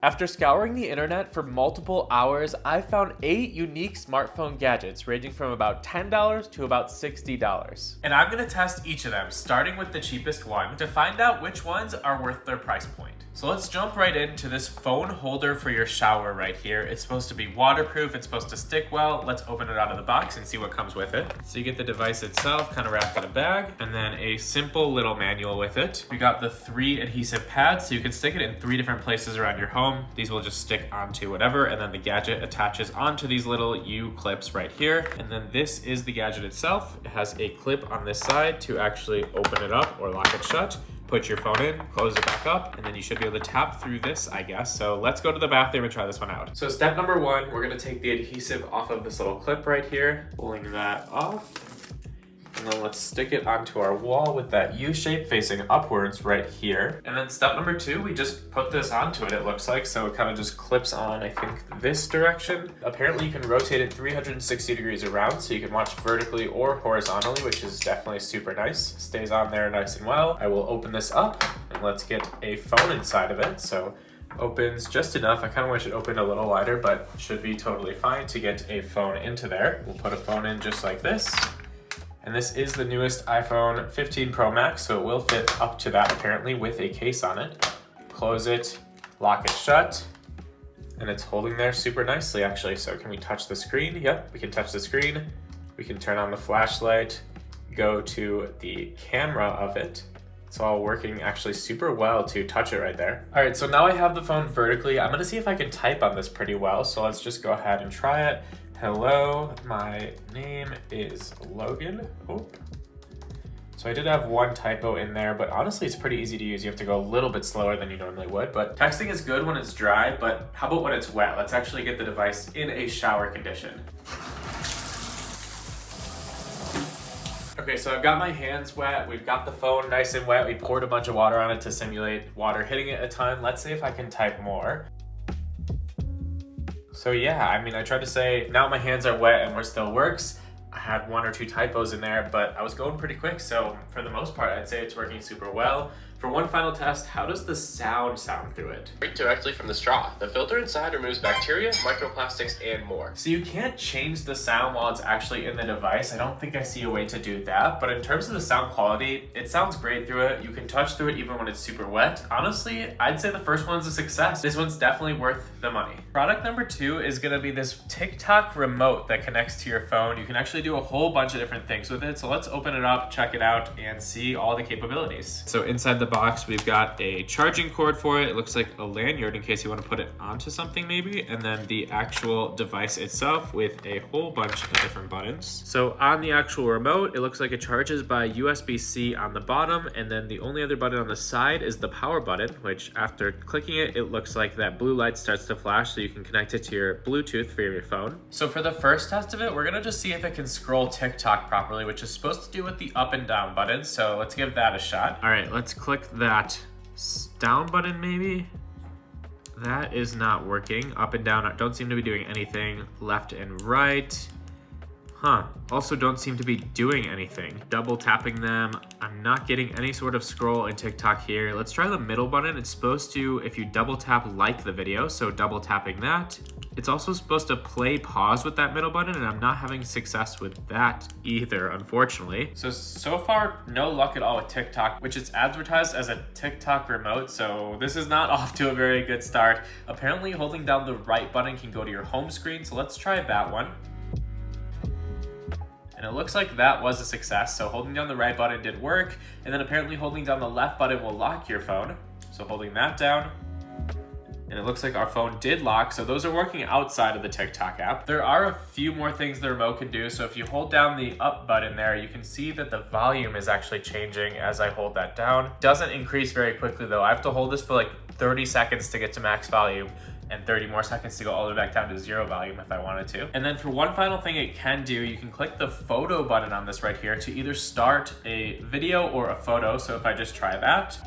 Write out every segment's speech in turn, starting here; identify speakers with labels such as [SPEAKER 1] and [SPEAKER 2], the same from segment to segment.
[SPEAKER 1] After scouring the internet for multiple hours, I found 8 unique smartphone gadgets ranging from about $10 to about $60. And I'm gonna test each of them, starting with the cheapest one, to find out which ones are worth their price point. So let's jump right into this phone holder for your shower right here. It's supposed to be waterproof, it's supposed to stick well. Let's open it out of the box and see what comes with it. So you get the device itself, kind of wrapped in a bag, and then a simple little manual with it. We got the 3 adhesive pads, so you can stick it in 3 different places around your home. These will just stick onto whatever, and then the gadget attaches onto these little U-clips right here. And then this is the gadget itself. It has a clip on this side to actually open it up or lock it shut. Put your phone in, close it back up, and then you should be able to tap through this, I guess. So let's go to the bathroom and try this one out. So step number 1, we're gonna take the adhesive off of this little clip right here, pulling that off. And then let's stick it onto our wall with that U shape facing upwards right here. And then step number 2, we just put this onto it looks like. So it kind of just clips on, I think, this direction. Apparently you can rotate it 360 degrees around, so you can watch vertically or horizontally, which is definitely super nice. Stays on there nice and well. I will open this up and let's get a phone inside of it. So opens just enough. I kind of wish it opened a little wider, but should be totally fine to get a phone into there. We'll put a phone in just like this. And this is the newest iPhone 15 Pro Max, so it will fit up to that apparently with a case on it. Close it, lock it shut, and it's holding there super nicely actually. So can we touch the screen? Yep, we can touch the screen. We can turn on the flashlight, go to the camera of it. It's all working actually super well to touch it right there. All right, so now I have the phone vertically. I'm gonna see if I can type on this pretty well. So let's just go ahead and try it. Hello, my name is Logan. Oh. So I did have one typo in there, but honestly, it's pretty easy to use. You have to go a little bit slower than you normally would, but texting is good when it's dry, but how about when it's wet? Let's actually get the device in a shower condition. Okay, so I've got my hands wet. We've got the phone nice and wet. We poured a bunch of water on it to simulate water hitting it a ton. Let's see if I can type more. So yeah, I mean, I tried to say, now my hands are wet and it still works. I had 1 or 2 typos in there, but I was going pretty quick. So for the most part, I'd say it's working super well. For one final test, how does the sound through it?
[SPEAKER 2] Drink directly from the straw. The filter inside removes bacteria, microplastics, and more.
[SPEAKER 1] So you can't change the sound while it's actually in the device. I don't think I see a way to do that, but in terms of the sound quality, it sounds great through it. You can touch through it even when it's super wet. Honestly, I'd say the first one's a success. This one's definitely worth the money. Product number 2 is gonna be this TikTok remote that connects to your phone. You can actually do a whole bunch of different things with it. So let's open it up, check it out, and see all the capabilities. So inside the box, we've got a charging cord for it. It looks like a lanyard in case you want to put it onto something maybe, and then the actual device itself with a whole bunch of different buttons. So on the actual remote, it looks like it charges by USB-C on the bottom, and then the only other button on the side is the power button, which after clicking it, it looks like that blue light starts to flash so you can connect it to your Bluetooth for your phone. So for the first test of it, we're gonna just see if it can scroll TikTok properly, which is supposed to do with the up and down buttons. So let's give that a shot. All right, let's click that down button maybe. That is not working. Up and down don't seem to be doing anything. Left and right. Also don't seem to be doing anything. Double tapping them. I'm not getting any sort of scroll in TikTok here. Let's try the middle button. It's supposed to, if you double tap, like the video. So double tapping that. It's also supposed to play pause with that middle button, and I'm not having success with that either, unfortunately. So far, no luck at all with TikTok, which is advertised as a TikTok remote, so this is not off to a very good start. Apparently, holding down the right button can go to your home screen, so let's try that one. And it looks like that was a success, so holding down the right button did work, and then apparently holding down the left button will lock your phone. So holding that down, and it looks like our phone did lock, so those are working outside of the TikTok app. There are a few more things the remote can do, so if you hold down the up button there, you can see that the volume is actually changing as I hold that down. Doesn't increase very quickly though. I have to hold this for like 30 seconds to get to max volume, and 30 more seconds to go all the way back down to 0 volume if I wanted to. And then for one final thing it can do, you can click the photo button on this right here to either start a video or a photo. So if I just try that,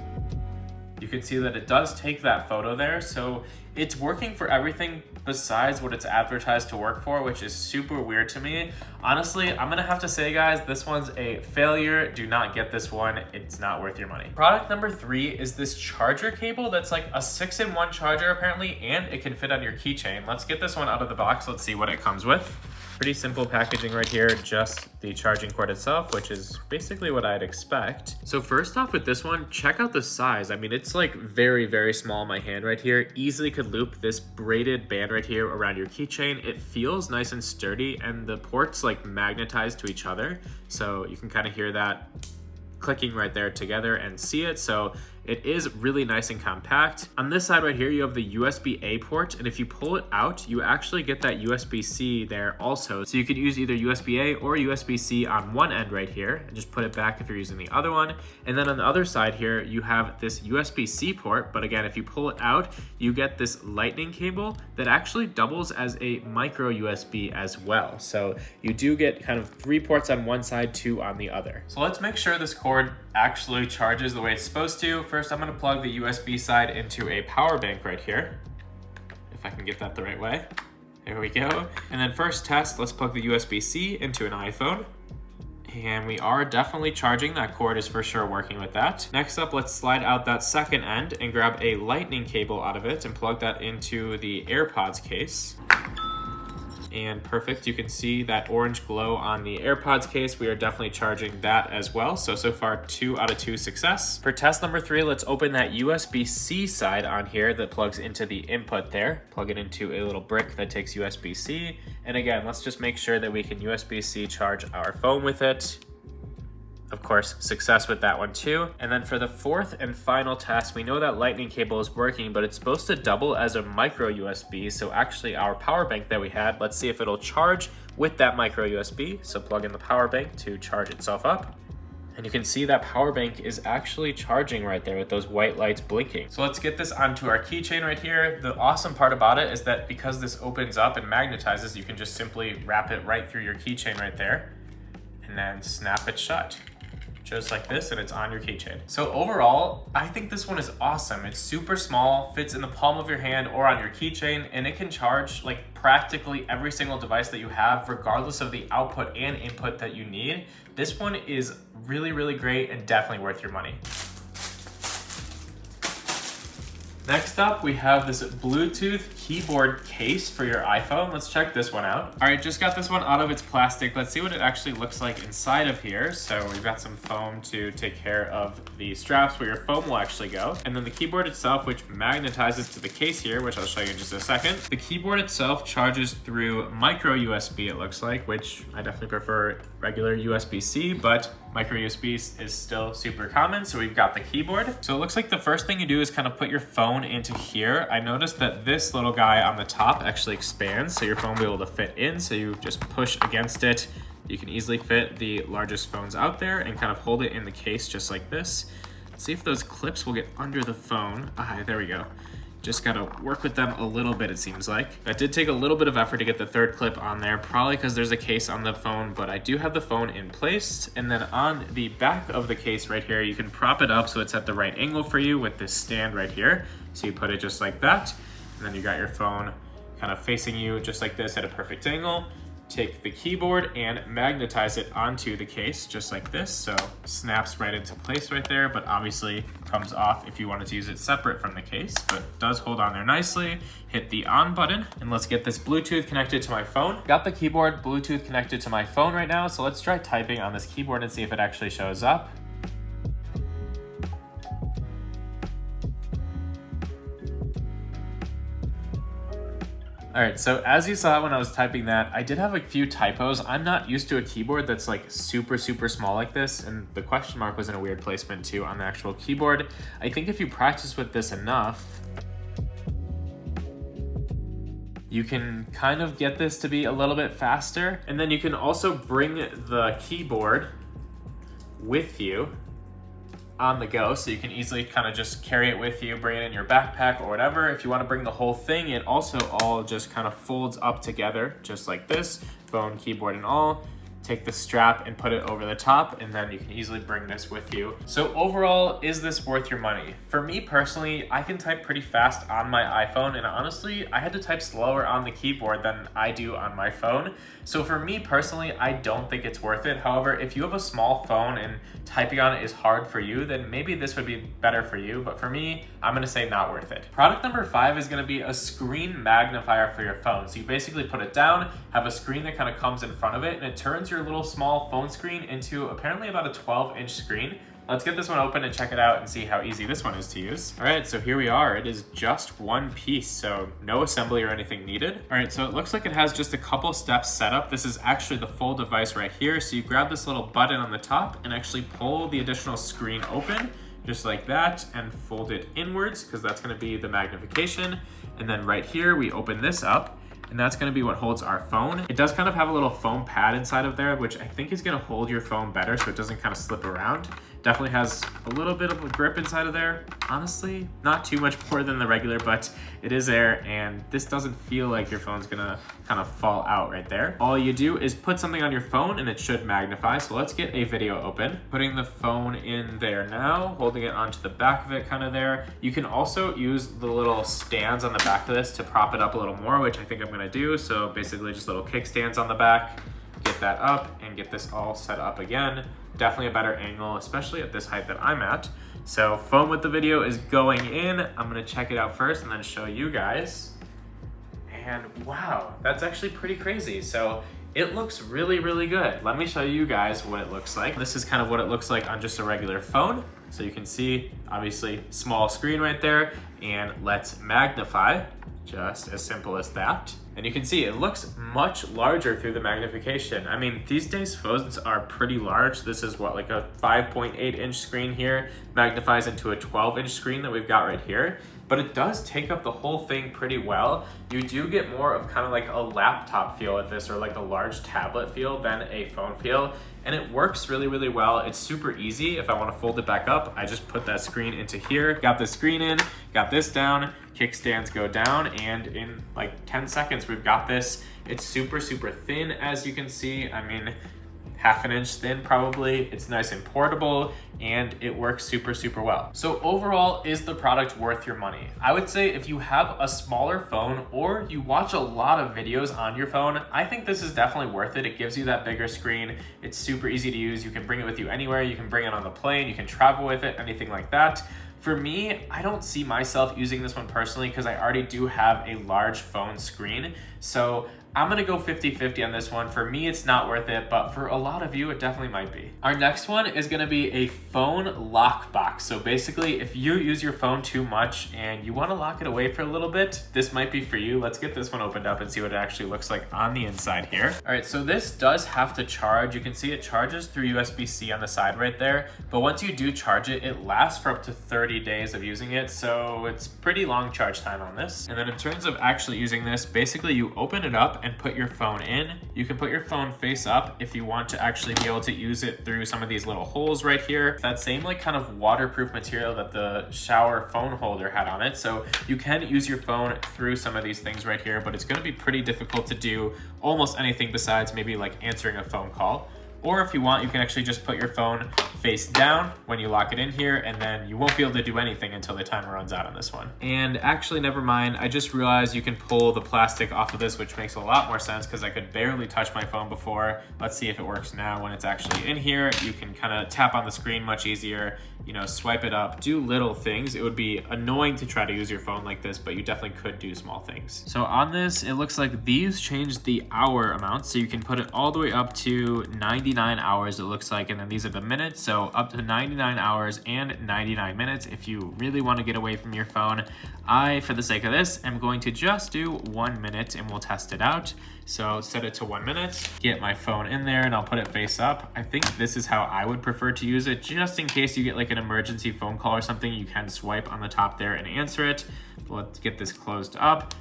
[SPEAKER 1] you can see that it does take that photo there. So It's working for everything besides what it's advertised to work for, which is super weird to me. Honestly, I'm gonna have to say, guys, this one's a failure. Do not get this one. It's not worth your money. Product number 3 is this charger cable that's like a 6-in-1 charger apparently, and it can fit on your keychain. Let's get this one out of the box. Let's see what it comes with. Pretty simple packaging right here, just the charging cord itself, which is basically what I'd expect. So first off with this one, check out the size. I mean, it's like very, very small in my hand right here. Easily could loop this braided band right here around your keychain. It feels nice and sturdy, and the ports like magnetize to each other. So you can kind of hear that clicking right there together and see it. So it is really nice and compact. On this side right here, you have the USB-A port, and if you pull it out, you actually get that USB-C there also. So you could use either USB-A or USB-C on one end right here, and just put it back if you're using the other one. And then on the other side here, you have this USB-C port, but again, if you pull it out, you get this lightning cable that actually doubles as a micro USB as well. So you do get kind of 3 ports on one side, 2 on the other. So let's make sure this cord actually charges the way it's supposed to. First, I'm gonna plug the USB side into a power bank right here, if I can get that the right way. There we go. And then first test, let's plug the USB-C into an iPhone. And we are definitely charging. That cord is for sure working with that. Next up, let's slide out that second end and grab a lightning cable out of it and plug that into the AirPods case. And perfect, you can see that orange glow on the AirPods case. We are definitely charging that as well. So far 2 out of 2 success. For test number 3, let's open that USB-C side on here that plugs into the input there. Plug it into a little brick that takes USB-C. And again, let's just make sure that we can USB-C charge our phone with it. Of course, success with that one too. And then for the 4th and final test, we know that lightning cable is working, but it's supposed to double as a micro USB. So actually our power bank that we had, let's see if it'll charge with that micro USB. So plug in the power bank to charge itself up. And you can see that power bank is actually charging right there with those white lights blinking. So let's get this onto our keychain right here. The awesome part about it is that because this opens up and magnetizes, you can just simply wrap it right through your keychain right there and then snap it shut. Just like this, and it's on your keychain. So overall, I think this one is awesome. It's super small, fits in the palm of your hand or on your keychain, and it can charge like practically every single device that you have, regardless of the output and input that you need. This one is really, really great and definitely worth your money. Next up, we have this Bluetooth keyboard case for your iPhone. Let's check this one out. All right, just got this one out of its plastic. Let's see what it actually looks like inside of here. So we've got some foam to take care of the straps where your phone will actually go. And then the keyboard itself, which magnetizes to the case here, which I'll show you in just a second. The keyboard itself charges through micro USB, it looks like, which I definitely prefer regular USB-C, but micro USB is still super common. So we've got the keyboard. So it looks like the first thing you do is kind of put your phone into here. I noticed that this little guy on the top actually expands, so your phone will be able to fit in. So you just push against it. You can easily fit the largest phones out there and kind of hold it in the case just like this. See if those clips will get under the phone. There we go. Just gotta work with them a little bit, it seems like. That did take a little bit of effort to get the third clip on there, probably because there's a case on the phone, but I do have the phone in place. And then on the back of the case right here, you can prop it up so it's at the right angle for you with this stand right here. So you put it just like that, and then you got your phone kind of facing you just like this at a perfect angle. Take the keyboard and magnetize it onto the case just like this, so snaps right into place right there, but obviously comes off if you wanted to use it separate from the case, but does hold on there nicely. Hit the on button, and let's get this Bluetooth connected to my phone. Got the keyboard Bluetooth connected to my phone right now, so let's try typing on this keyboard and see if it actually shows up. All right, so as you saw when I was typing that, I did have a few typos. I'm not used to a keyboard that's like super, super small like this, and the question mark was in a weird placement too on the actual keyboard. I think if you practice with this enough, you can kind of get this to be a little bit faster. And then you can also bring the keyboard with you on the go, so you can easily kind of just carry it with you, bring it in your backpack or whatever. If you want to bring the whole thing, it also all just kind of folds up together just like this, phone, keyboard and all. take the strap and put it over the top, and then you can easily bring this with you. So overall, is this worth your money? For me personally, I can type pretty fast on my iPhone, and honestly, I had to type slower on the keyboard than I do on my phone. So for me personally, I don't think it's worth it. However, if you have a small phone and typing on it is hard for you, then maybe this would be better for you. But for me, I'm gonna say not worth it. Product number 5 is gonna be a screen magnifier for your phone. So you basically put it down, have a screen that kind of comes in front of it, and it turns your little small phone screen into apparently about a 12-inch screen. Let's get this one open and check it out and see how easy this one is to use. All right, so here we are. It is just one piece, so no assembly or anything needed. All right, so it looks like it has just a couple steps set up. This is actually the full device right here. So you grab this little button on the top and actually pull the additional screen open, just like that, and fold it inwards, because that's gonna be the magnification. And then right here, we open this up, and that's gonna be what holds our phone. It does kind of have a little foam pad inside of there, which I think is gonna hold your phone better so it doesn't kind of slip around. Definitely has a little bit of a grip inside of there. Honestly, not too much more than the regular, but it is there, and this doesn't feel like your phone's gonna kind of fall out right there. All you do is put something on your phone and it should magnify. So let's get a video open. Putting the phone in there now, holding it onto the back of it kind of there. You can also use the little stands on the back of this to prop it up a little more, which I think I'm gonna do. So basically just little kickstands on the back. Get that up and get this all set up again. Definitely a better angle, especially at this height that I'm at. So phone with the video is going in. I'm gonna check it out first and then show you guys. And wow, that's actually pretty crazy. So it looks really, really good. Let me show you guys what it looks like. This is kind of what it looks like on just a regular phone. So you can see, obviously, small screen right there, and let's magnify, just as simple as that. And you can see it looks much larger through the magnification. I mean, these days phones are pretty large. This is what, like a 5.8-inch screen here, magnifies into a 12-inch screen that we've got right here. But it does take up the whole thing pretty well. You do get more of kind of like a laptop feel with this, or like a large tablet feel than a phone feel. And it works really, really well. It's super easy. If I want to fold it back up, I just put that screen into here, got the screen in, got this down, kickstands go down, and in like 10 seconds, we've got this. It's super, super thin, as you can see. I mean, half an inch thin probably. It's nice and portable, and it works super, super well. So overall, is the product worth your money? I would say if you have a smaller phone or you watch a lot of videos on your phone, I think this is definitely worth it. It gives you that bigger screen. It's super easy to use. You can bring it with you anywhere. You can bring it on the plane. You can travel with it, anything like that. For me, I don't see myself using this one personally because I already do have a large phone screen. So I'm gonna go 50-50 on this one. For me, it's not worth it, but for a lot of you, it definitely might be. Our next one is gonna be a phone lock box. So basically, if you use your phone too much and you wanna lock it away for a little bit, this might be for you. Let's get this one opened up and see what it actually looks like on the inside here. All right, so this does have to charge. You can see it charges through USB-C on the side right there, but once you do charge it, it lasts for up to 30 days of using it, so it's pretty long charge time on this. And then in terms of actually using this, basically you open it up and put your phone in. You can put your phone face up if you want to actually be able to use it through some of these little holes right here. That same like kind of waterproof material that the shower phone holder had on it. So you can use your phone through some of these things right here, but it's gonna be pretty difficult to do almost anything besides maybe like answering a phone call. Or if you want, you can actually just put your phone face down when you lock it in here, and then you won't be able to do anything until the timer runs out on this one. And actually, never mind, I just realized you can pull the plastic off of this, which makes a lot more sense because I could barely touch my phone before. Let's see if it works now when it's actually in here. You can kind of tap on the screen much easier, you know, swipe it up, do little things. It would be annoying to try to use your phone like this, but you definitely could do small things. So on this, it looks like these change the hour amount. So you can put it all the way up to 99 hours, it looks like, and then these are the minutes. So up to 99 hours and 99 minutes if you really want to get away from your phone. I, for the sake of this, am going to just do 1 minute and we'll test it out. So set it to 1 minute, get my phone in there, and I'll put it face up. I think this is how I would prefer to use it, just in case you get like an emergency phone call or something. You can swipe on the top there and answer it. Let's get this closed up.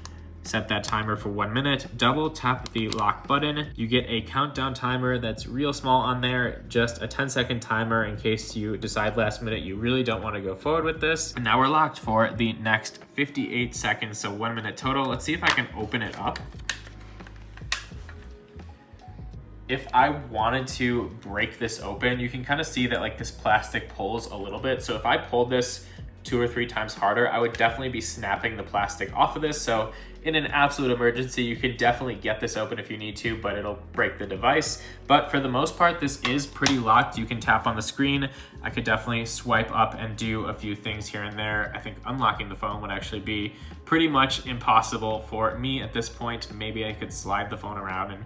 [SPEAKER 1] Set that timer for 1 minute, double tap the lock button. You get a countdown timer that's real small on there, just a 10-second timer in case you decide last minute you really don't want to go forward with this. And now we're locked for the next 58 seconds, so 1 minute total. Let's see if I can open it up. if I wanted to break this open, you can kind of see that like this plastic pulls a little bit. So if I pulled this 2 or 3 times harder, I would definitely be snapping the plastic off of this. So in an absolute emergency, you could definitely get this open if you need to, but it'll break the device. But for the most part, this is pretty locked. You can tap on the screen. I could definitely swipe up and do a few things here and there. I think unlocking the phone would actually be pretty much impossible for me at this point. Maybe I could slide the phone around and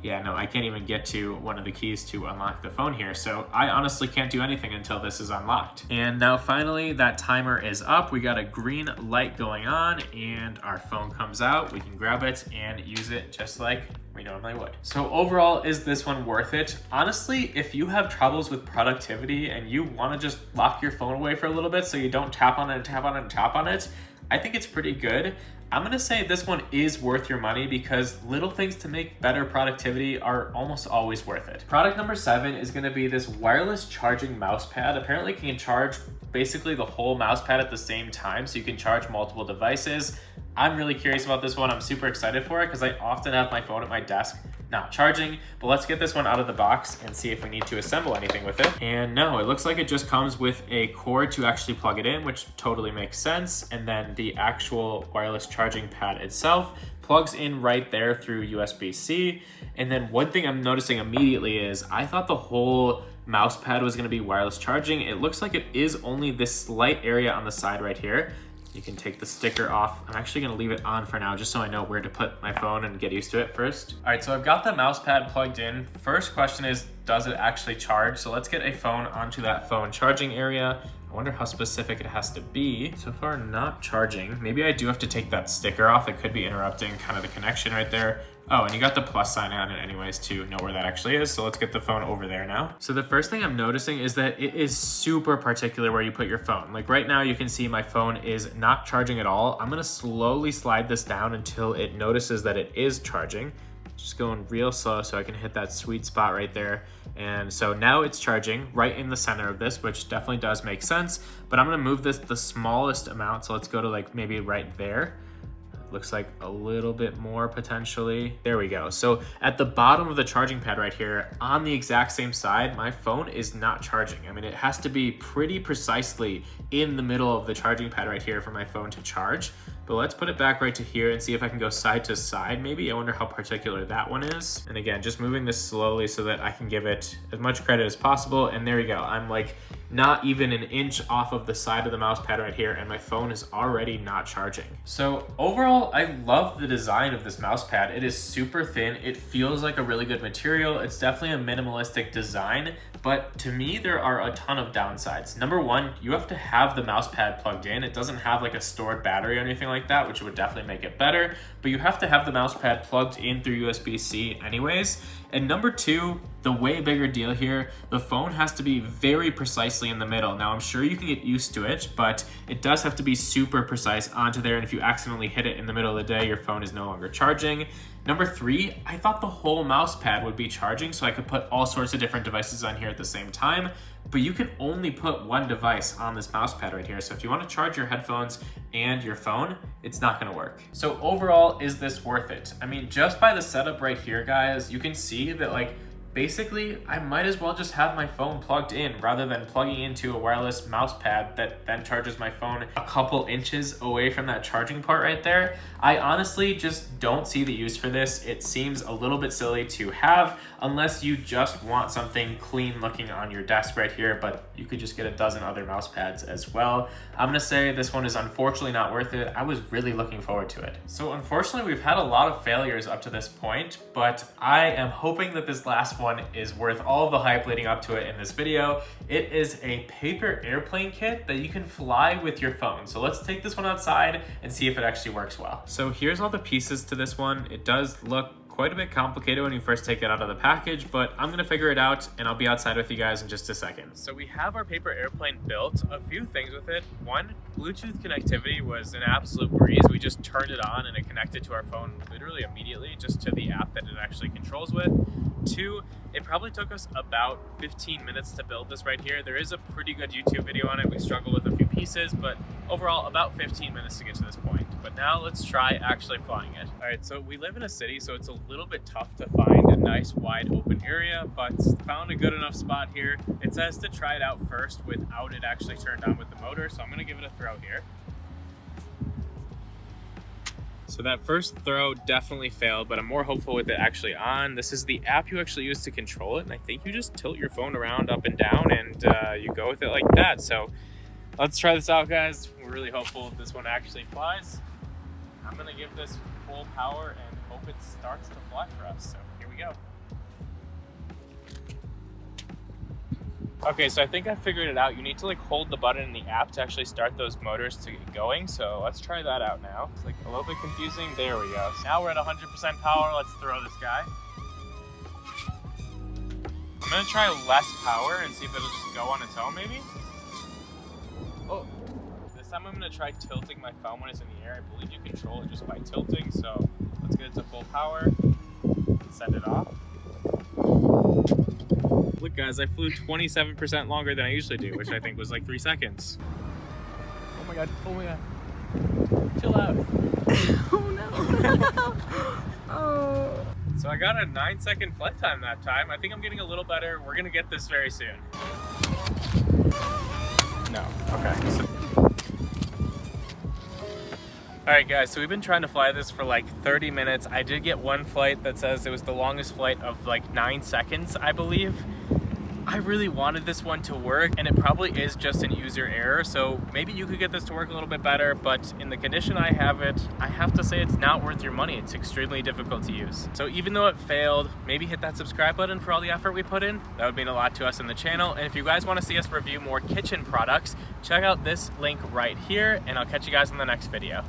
[SPEAKER 1] yeah, no, I can't even get to one of the keys to unlock the phone here. So I honestly can't do anything until this is unlocked. And now finally that timer is up. We got a green light going on and our phone comes out. We can grab it and use it just like we normally would. So overall, is this one worth it? Honestly, if you have troubles with productivity and you want to just lock your phone away for a little bit so you don't tap on it and tap on it and tap on it, I think it's pretty good. I'm gonna say this one is worth your money because little things to make better productivity are almost always worth it. Product number 7 is gonna be this wireless charging mouse pad. Apparently it can charge basically the whole mouse pad at the same time, so you can charge multiple devices. I'm really curious about this one. I'm super excited for it because I often have my phone at my desk not charging, but let's get this one out of the box and see if we need to assemble anything with it. And no, it looks like it just comes with a cord to actually plug it in, which totally makes sense. And then the actual wireless charging pad itself plugs in right there through USB-C. And then one thing I'm noticing immediately is I thought the whole mouse pad was gonna be wireless charging. It looks like it is only this slight area on the side right here. You can take the sticker off. I'm actually gonna leave it on for now just so I know where to put my phone and get used to it first. All right, so I've got the mouse pad plugged in. First question is, does it actually charge? So let's get a phone onto that phone charging area. I wonder how specific it has to be. So far, not charging. Maybe I do have to take that sticker off. It could be interrupting kind of the connection right there. Oh, and you got the plus sign on it anyways to know where that actually is. So let's get the phone over there now. So the first thing I'm noticing is that it is super particular where you put your phone. Like right now you can see my phone is not charging at all. I'm gonna slowly slide this down until it notices that it is charging. Just going real slow so I can hit that sweet spot right there. And so now it's charging right in the center of this, which definitely does make sense. But I'm gonna move this the smallest amount. So let's go to like maybe right there. Looks like a little bit more potentially. There we go. So at the bottom of the charging pad right here, on the exact same side, my phone is not charging. I mean, it has to be pretty precisely in the middle of the charging pad right here for my phone to charge. But let's put it back right to here and see if I can go side to side maybe. I wonder how particular that one is. And again, just moving this slowly so that I can give it as much credit as possible. And there we go. I'm like not even an inch off of the side of the mouse pad right here and my phone is already not charging. So overall, I love the design of this mouse pad. It is super thin. It feels like a really good material. It's definitely a minimalistic design, but to me, there are a ton of downsides. Number one, you have to have the mouse pad plugged in. It doesn't have like a stored battery or anything like that, which would definitely make it better, but you have to have the mouse pad plugged in through USB-C anyways. And number two, the way bigger deal here, the phone has to be very precisely in the middle. Now, I'm sure you can get used to it, but it does have to be super precise onto there. And if you accidentally hit it in the middle of the day, your phone is no longer charging. Number three, I thought the whole mouse pad would be charging so I could put all sorts of different devices on here at the same time, but you can only put one device on this mouse pad right here. So if you want to charge your headphones and your phone, it's not going to work. So overall, is this worth it? I mean, just by the setup right here, guys, you can see that like basically I might as well just have my phone plugged in rather than plugging into a wireless mouse pad that then charges my phone a couple inches away from that charging port right there. I honestly just don't see the use for this. It seems a little bit silly to have unless you just want something clean looking on your desk right here, but you could just get a dozen other mouse pads as well. I'm gonna say this one is unfortunately not worth it. I was really looking forward to it. So unfortunately, we've had a lot of failures up to this point, but I am hoping that this last one is worth all of the hype leading up to it in this video. It is a paper airplane kit that you can fly with your phone. So let's take this one outside and see if it actually works well. So here's all the pieces to this one. It does look quite a bit complicated when you first take it out of the package, but I'm gonna figure it out and I'll be outside with you guys in just a second. So we have our paper airplane built. A few things with it. One, Bluetooth connectivity was an absolute breeze. We just turned it on and it connected to our phone literally immediately, just to the app that it actually controls with. Two, it probably took us about 15 minutes to build this right here. There is a pretty good YouTube video on it. We struggled with a few pieces, but overall about 15 minutes to get to this point. but now let's try actually flying it. All right, so we live in a city, so it's a little bit tough to find a nice wide open area, but found a good enough spot here. It says to try it out first without it actually turned on with the motor, so I'm gonna give it a throw here. So that first throw definitely failed, but I'm more hopeful with it actually on. This is the app you actually use to control it, and I think you just tilt your phone around up and down and you go with it like that. So let's try this out, guys. We're really hopeful this one actually flies. I'm gonna give this full power and hope it starts to fly for us. So here we go. Okay, so I think I figured it out. You need to like hold the button in the app to actually start those motors to get going. So let's try that out now. It's like a little bit confusing. There we go. Now we're at 100% power. Let's throw this guy. I'm gonna try less power and see if it'll just go on its own maybe. Oh, this time I'm gonna try tilting my phone when it's in the air. I believe you control it just by tilting. So let's get it to full power and send it off. Look guys, I flew 27% longer than I usually do, which I think was like 3 seconds. Oh my god, chill out.
[SPEAKER 3] Oh no. Oh.
[SPEAKER 1] So I got a 9-second flight time that time. I think I'm getting a little better. We're gonna get this very soon. No, okay. Alright guys, so we've been trying to fly this for like 30 minutes. I did get one flight that says it was the longest flight of like 9 seconds, I believe. I really wanted this one to work, and it probably is just an user error, so maybe you could get this to work a little bit better, but in the condition I have it, I have to say it's not worth your money. It's extremely difficult to use. So even though it failed, maybe hit that subscribe button for all the effort we put in. That would mean a lot to us in the channel, and if you guys want to see us review more kitchen products, check out this link right here, and I'll catch you guys in the next video.